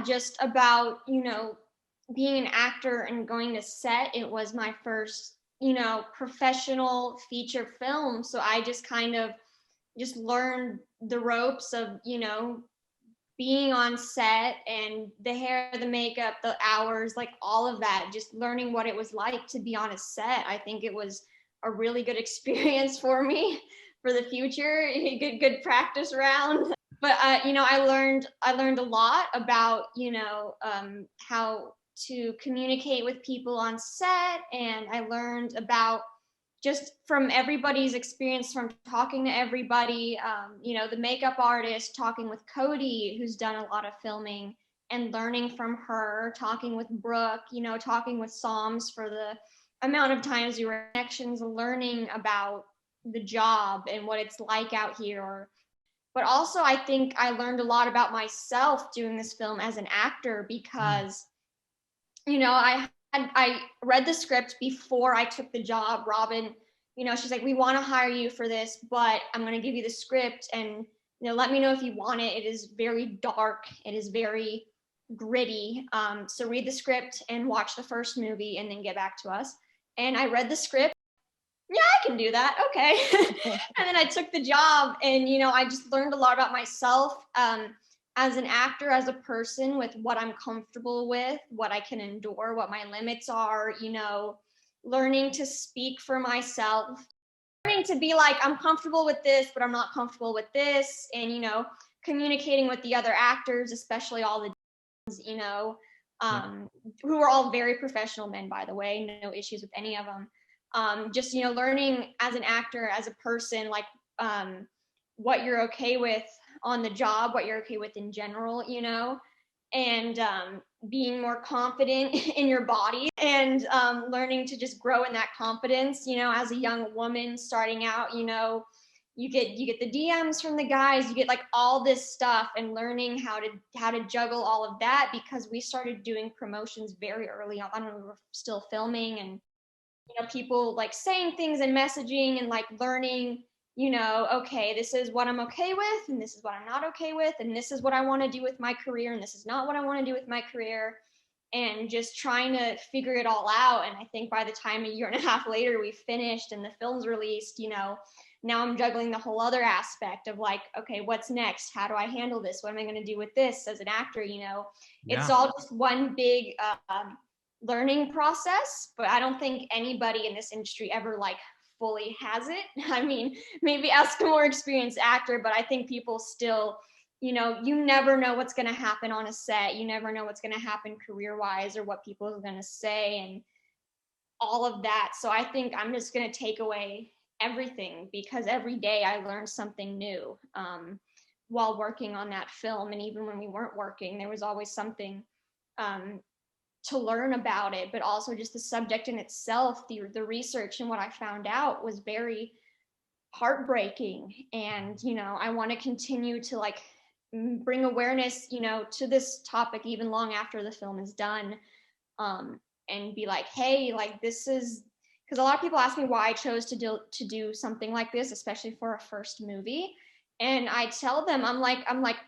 just about, being an actor and going to set. It was my first, professional feature film. So I just kind of just learned the ropes of, being on set and the hair, the makeup, the hours, like all of that, just learning what it was like to be on a set. I think it was a really good experience for me for the future, a good practice round. But I learned a lot about, how to communicate with people on set, and I learned about just from everybody's experience, from talking to everybody, the makeup artist, talking with Cody, who's done a lot of filming, and learning from her, talking with Brooke, talking with Psalms for the amount of times we were connections, learning about the job and what it's like out here. But also, I think I learned a lot about myself doing this film as an actor because, I read the script before I took the job. Robin, she's like, we want to hire you for this, but I'm going to give you the script and, let me know if you want it. It is very dark. It is very gritty. So read the script and watch the first movie and then get back to us. And I read the script. Yeah, I can do that. Okay. And then I took the job and, I just learned a lot about myself. As an actor, as a person, with what I'm comfortable with, what I can endure, what my limits are, learning to speak for myself, learning to be like, I'm comfortable with this, but I'm not comfortable with this. And, communicating with the other actors, especially all the, who are all very professional men, by the way, no issues with any of them. Just, learning as an actor, as a person, like what you're okay with on the job, what you're okay with in general, and being more confident in your body and learning to just grow in that confidence, as a young woman starting out, you get the DMs from the guys, you get like all this stuff, and learning how to juggle all of that, because we started doing promotions very early on when we were still filming, and people like saying things and messaging and like learning, okay, this is what I'm okay with, and this is what I'm not okay with, and this is what I want to do with my career, and this is not what I want to do with my career, and just trying to figure it all out. And I think by the time a year and a half later we finished and the film's released, now I'm juggling the whole other aspect of like, okay, what's next? How do I handle this? What am I going to do with this as an actor? It's all just one big learning process, but I don't think anybody in this industry ever like fully has it. I mean, maybe ask a more experienced actor, but I think people still, you never know what's going to happen on a set. You never know what's going to happen career-wise or what people are going to say and all of that. So I think I'm just going to take away everything, because every day I learned something new while working on that film. And even when we weren't working, there was always something to learn about it, but also just the subject in itself, the research and what I found out was very heartbreaking. And, I want to continue to like bring awareness, to this topic even long after the film is done, and be like, hey, like this is, because a lot of people ask me why I chose to do something like this, especially for a first movie. And I tell them, I'm like,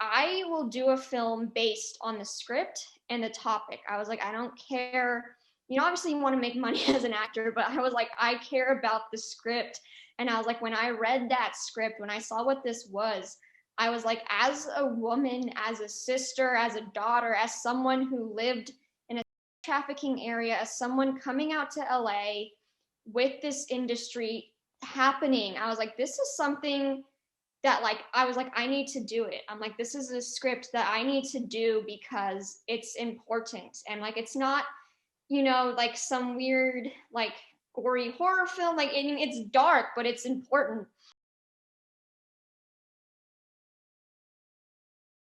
I will do a film based on the script and the topic. I was like, I don't care. Obviously you want to make money as an actor, but I was like, I care about the script. And I was like, when I read that script, when I saw what this was, I was like, as a woman, as a sister, as a daughter, as someone who lived in a trafficking area, as someone coming out to LA with this industry happening, I was like, this is something that like, I was like, I need to do it. I'm like, this is a script that I need to do because it's important. And like, it's not, like some weird, like gory horror film. Like, I mean, it's dark, but it's important.